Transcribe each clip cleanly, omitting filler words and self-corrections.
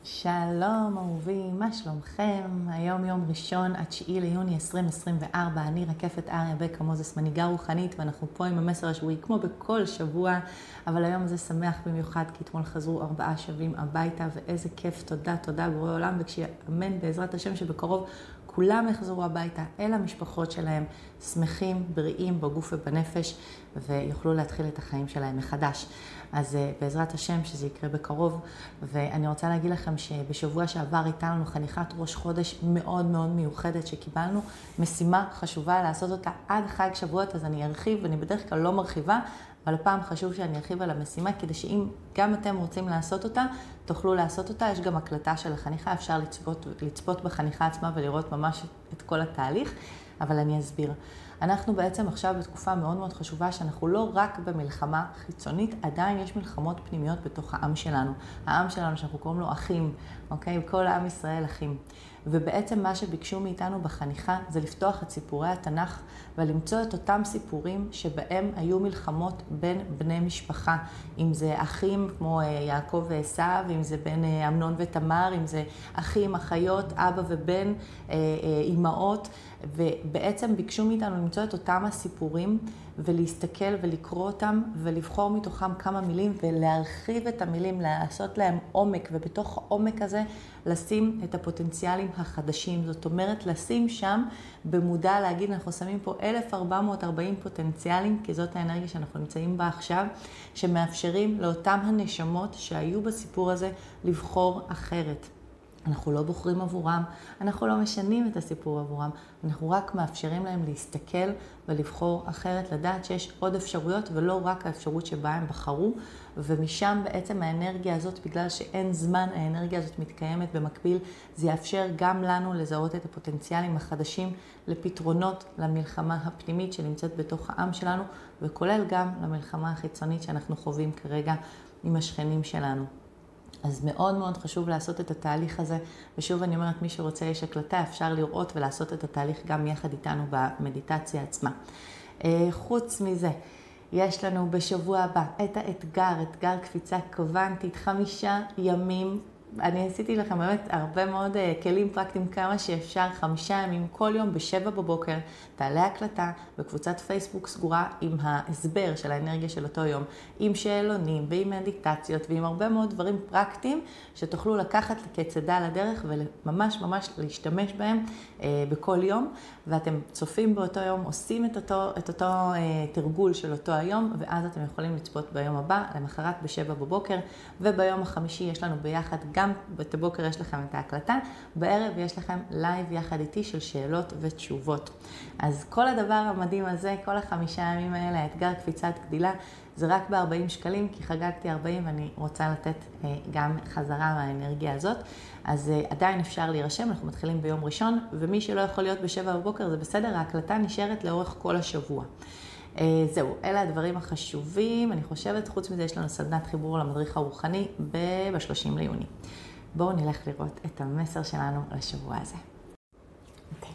שלום אהובים, מה שלומכם? היום יום ראשון, 9 ליוני 2024, אני רקפת אריה מוזס, מנהיגה רוחנית, ואנחנו פה עם המסר השבועי כמו בכל שבוע, אבל היום הזה שמח במיוחד כי אתמול חזרו 4 שבים הביתה, ואיזה כיף, תודה בורא עולם, וכשיאמן בעזרת השם שבקרוב כולם יחזרו הביתה אל המשפחות שלהם, שמחים, בריאים בגוף ובנפש, ויוכלו להתחיל את החיים שלהם מחדש. אז בעזרת השם שזה יקרה בקרוב, ואני רוצה להגיד לכם שבשבוע שעבר הייתה לנו חניכת ראש חודש מאוד מאוד מיוחדת, שקיבלנו משימה חשובה לעשות אותה עד חג שבועות, אז אני ארחיב, ואני בדרך כלל לא מרחיבה, אבל הפעם חשוב שאני ארחיב על המשימה, כדי שאם גם אתם רוצים לעשות אותה, תוכלו לעשות אותה. יש גם הקלטה של החניכה, אפשר לצפות בחניכה עצמה ולראות ממש את כל התהליך, אבל אני אסביר. אנחנו בעצם עכשיו בתקופה מאוד מאוד חשובה, שאנחנו לא רק במלחמה חיצונית, עדיין יש מלחמות פנימיות בתוך העם שלנו. העם שלנו שאנחנו קוראים לו אחים, אוקיי? כל העם ישראל אחים. ובעצם מה שביקשו מאיתנו בחניכה זה לפתוח את סיפורי התנ"ך ולמצוא את אותם סיפורים שבהם היו מלחמות בין בני משפחה. אם זה אחים כמו יעקב ועשיו, אם זה בין אמנון ותמר, אם זה אחים, אחיות, אבא ובן, אמהות. ובעצם ביקשו מאיתנו למצוא את אותם הסיפורים ולהסתכל ולקרוא אותם ולבחור מתוכם כמה מילים ולהרחיב את המילים, לעשות להם עומק, ובתוך העומק הזה לשים את הפוטנציאלים החדשים. זאת אומרת, לשים שם במודע, להגיד, אנחנו שמים פה 1440 פוטנציאלים, כי זאת האנרגיה שאנחנו נמצאים בה עכשיו, שמאפשרים לאותם הנשמות שהיו בסיפור הזה לבחור אחרת. אנחנו לא בוחרים עבורם, אנחנו לא משנים את הסיפור עבורם, אנחנו רק מאפשרים להם להסתכל ולבחור אחרת, לדעת שיש עוד אפשרויות ולא רק האפשרות שבה הם בחרו, ומשם בעצם האנרגיה הזאת, בגלל שאין זמן, האנרגיה הזאת מתקיימת במקביל, זה יאפשר גם לנו לזהות את הפוטנציאלים החדשים לפתרונות למלחמה הפנימית שנמצאת בתוך העם שלנו, וכולל גם למלחמה החיצונית שאנחנו חווים כרגע עם השכנים שלנו. אז מאוד מאוד חשוב לעשות את התהליך הזה, ושוב אני אומרת, מי שרוצה יש הקלטה, אפשר לראות ולעשות את התהליך גם יחד איתנו במדיטציה עצמה. חוץ מזה, יש לנו בשבוע הבא את אתגר קפיצה קוונטית, 5 ימים. אני עשיתי לכם באמת הרבה מאוד כלים פרקטיים כמה שאפשר, 5 ימים, כל יום ב7 בבוקר, תעלה הקלטה בקבוצת פייסבוק סגורה עם ההסבר של האנרגיה של אותו יום, עם שאלונים ועם מדיטציות ועם הרבה מאוד דברים פרקטיים שתוכלו לקחת כצדה לדרך וממש ממש להשתמש בהם בכל יום, ואתם צופים באותו יום, עושים את אותו תרגול של אותו היום, ואז אתם יכולים לצפות ביום הבא, למחרת ב7 בבוקר, וביום החמישי יש לנו ביחד, גם בבוקר יש לכם את ההקלטה, בערב יש לכם לייב יחד איתי של שאלות ותשובות. אז כל הדבר המדהים הזה, כל 5 ימים האלה, האתגר קפיצת גדילה, זה רק ב40 שקלים, כי חגגתי 40 ואני רוצה לתת גם חזרה מהאנרגיה הזאת. אז עדיין אפשר להירשם, אנחנו מתחילים ביום ראשון, ומי שלא יכול להיות ב7 בבוקר זה בסדר, ההקלטה נשארת לאורך כל השבוע. זהו, אלה הדברים החשובים. אני חושבת, חוץ מזה יש לנו סדנת חיבור למדריך הרוחני ב-30 ליוני. בואו נלך לראות את המסר שלנו לשבוע הזה. אוקיי.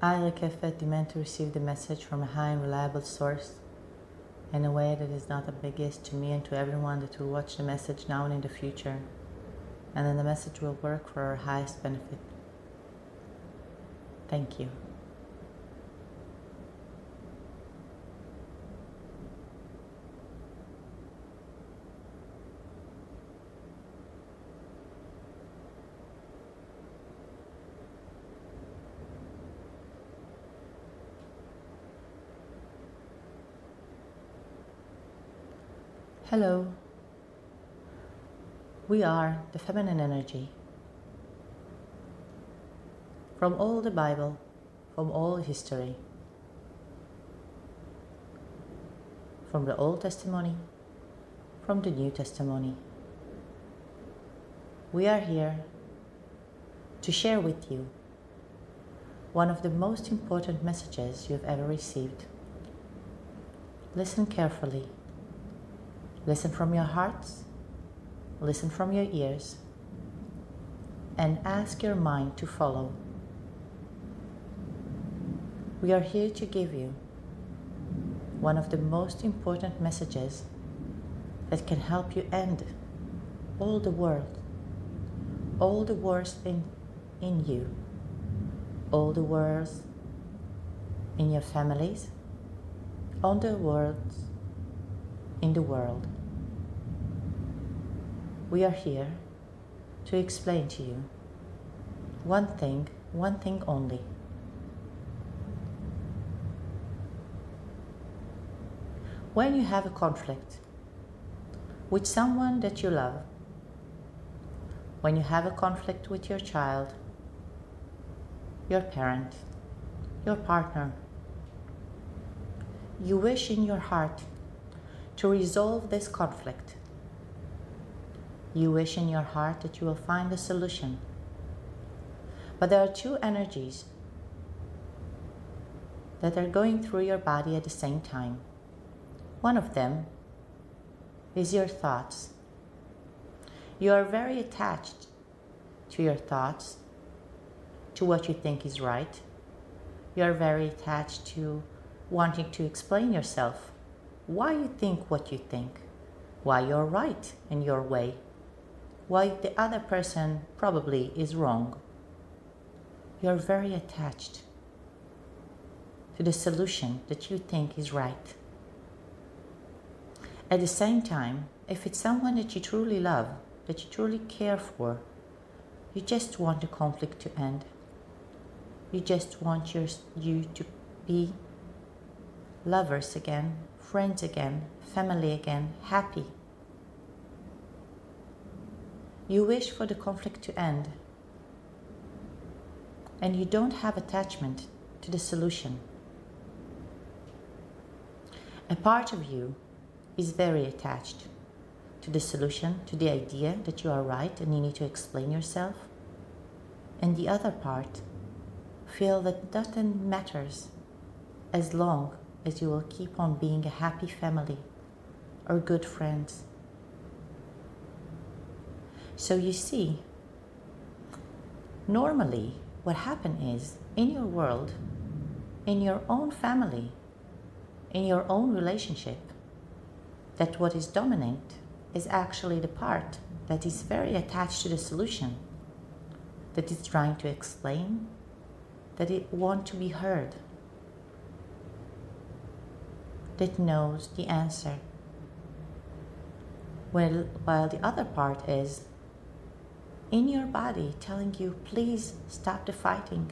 I, Raqefat, demand to receive the message from a high and reliable source in a way that is not ambiguous to me and to everyone that will watch the message now and in the future, and then the message will work for our highest benefit. Thank you. Hello. We are the feminine energy. From all the Bible, from all history, from the Old Testimony, from the New Testimony, we are here to share with you one of the most important messages you've ever received. Listen carefully. Listen from your hearts, listen from your ears, and ask your mind to follow. We are here to give you one of the most important messages that can help you end all the world, all the worst in you, all the worst in your families, all the worst in the world. We are here to explain to you one thing only. When you have a conflict with someone that you love, when you have a conflict with your child, your parent, your partner, you wish in your heart to resolve this conflict. You wish in your heart that you will find a solution. But there are two energies that are going through your body at the same time. One of them is your thoughts. You are very attached to your thoughts, to what you think is right. You are very attached to wanting to explain yourself, why you think what you think, why you're right in your way, why the other person probably is wrong. You're very attached to the solution that you think is right. At the same time, if it's someone that you truly love, that you truly care for, you just want the conflict to end. You just want you to be lovers again, friends again, family again, happy. You wish for the conflict to end, and you don't have attachment to the solution. A part of you is very attached to the solution, to the idea that you are right and you need to explain yourself. And the other part feel that nothing matters as long as you will keep on being a happy family or good friends. So you see, normally what happens is, in your world, in your own family, in your own relationship, that what is dominant is actually the part that is very attached to the solution, that is trying to explain, that it wants to be heard, that knows the answer. While the other part is in your body telling you, please stop the fighting.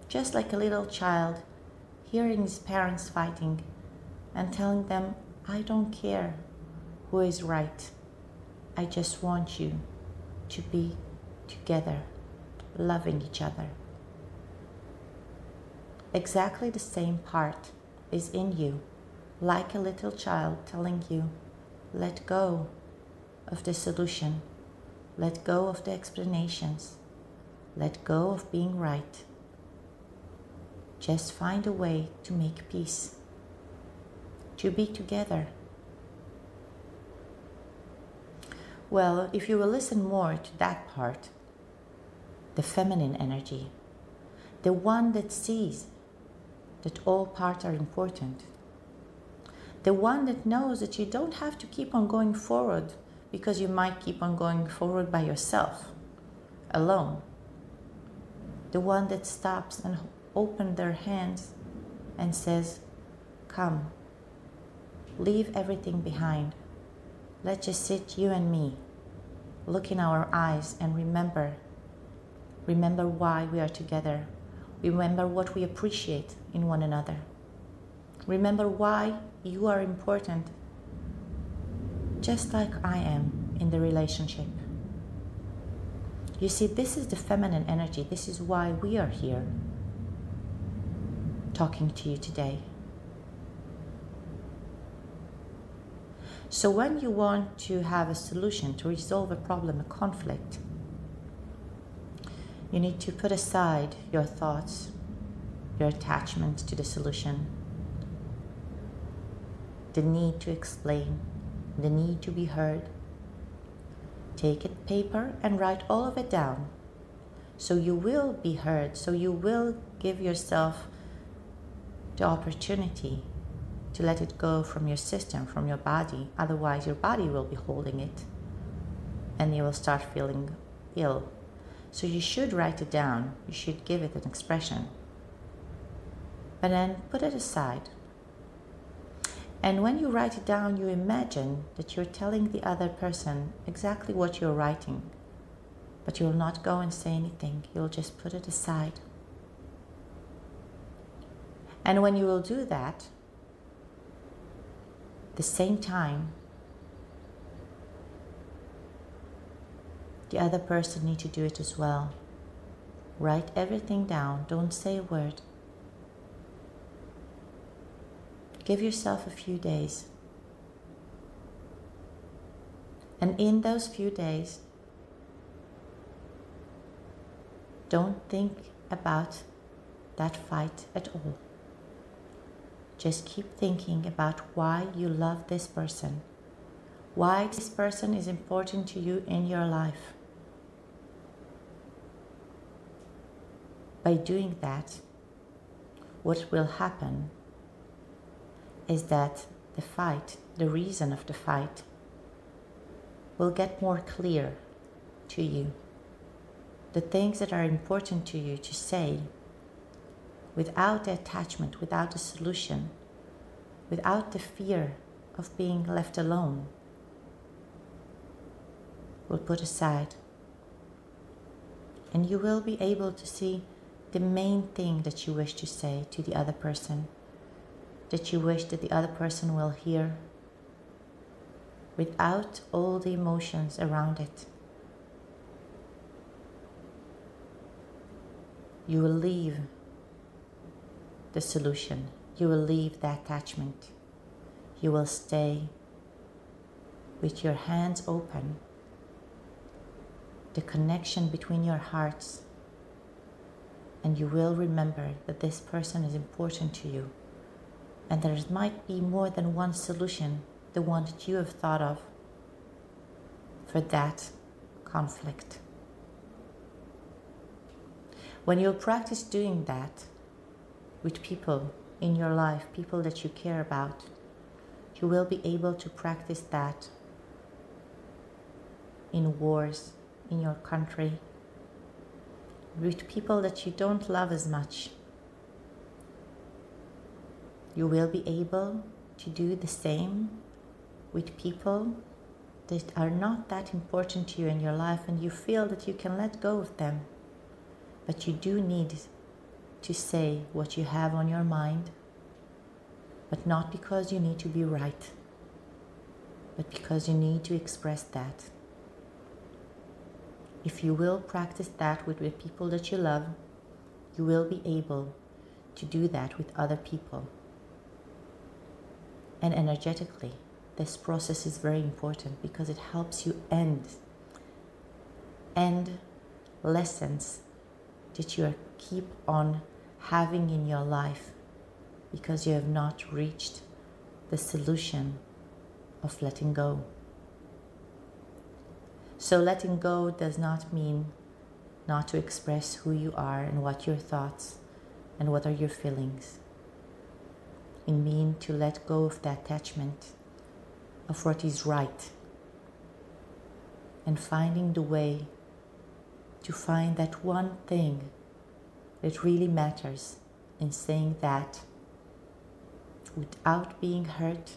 Just like a little child hearing his parents fighting and telling them, I don't care who is right. I just want you to be together, loving each other. Exactly the same part is in you, like a little child telling you, let go of the solution, let go of the explanations, let go of being right. Just find a way to make peace, to be together. Well, if you will listen more to that part, the feminine energy, the one that sees that all parts are important, the one that knows that you don't have to keep on going forward because you might keep on going forward by yourself, alone. The one that stops and opens their hands and says, come, leave everything behind. Let's just sit, you and me, look in our eyes and remember why we are together. Remember what we appreciate in one another. Remember why you are important, just like I am in the relationship. You see, this is the feminine energy. This is why we are here talking to you today. So when you want to have a solution, to resolve a problem, a conflict, You need to put aside your thoughts, your attachment to the solution, the need to explain, the need to be heard. Take a paper and write all of it down. So you will be heard, so you will give yourself the opportunity to let it go from your system, from your body. Otherwise, your body will be holding it and you will start feeling ill. So you should write it down. You should give it an expression. But then put it aside. And when you write it down, you imagine that you're telling the other person exactly what you're writing. But you'll not go and say anything. You'll just put it aside. And when you will do that, at the same time, the other person needs to do it as well. Write everything down. Don't say a word. Give yourself a few days. And in those few days, don't think about that fight at all. Just keep thinking about why you love this person, why this person is important to you in your life. By doing that, what will happen is that the fight, the reason of the fight, will get more clear to you. The things that are important to you to say, without the attachment, without the solution, without the fear of being left alone, will put aside. And you will be able to see the main thing that you wish to say to the other person, that you wish that the other person will hear, without all the emotions around it. You will leave the solution. You will leave the attachment. You will stay with your hands open. The connection between your hearts. And you will remember that this person is important to you. And there might be more than one solution, the one that you have thought of for that conflict. When you practice doing that with people in your life, people that you care about, you will be able to practice that in wars, in your country, with people that you don't love as much. You will be able to do the same with people that are not that important to you in your life, and you feel that you can let go of them. But you do need to say what you have on your mind, but not because you need to be right, but because you need to express that. If you will practice that with the people that you love, you will be able to do that with other people. And energetically, this process is very important because it helps you end lessons that you keep on having in your life because you have not reached the solution of letting go. So letting go does not mean not to express who you are and what your thoughts and what are your feelings. It means to let go of the attachment of what is right and finding the way to find that one thing that really matters in saying that without being hurt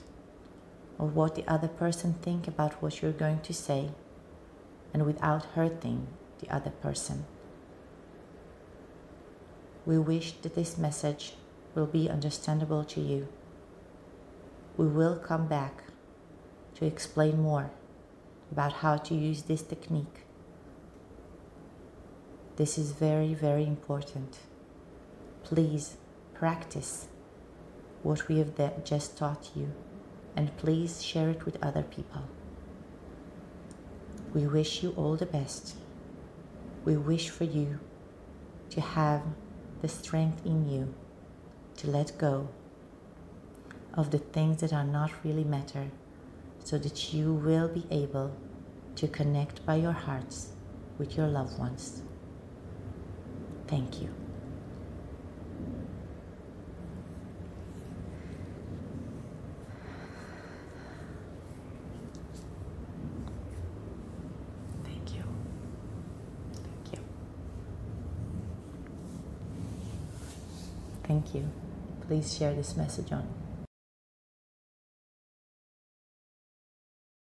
or what the other person think about what you're going to say, and without hurting the other person. We wish that this message will be understandable to you. We will come back to explain more about how to use this technique. This is very, very important. Please practice what we have just taught you, and please share it with other people. We wish you all the best. We wish for you to have the strength in you to let go of the things that are not really matter, so that you will be able to connect by your hearts with your loved ones. Thank you. Thank you. Thank you. Thank you. Please share this message on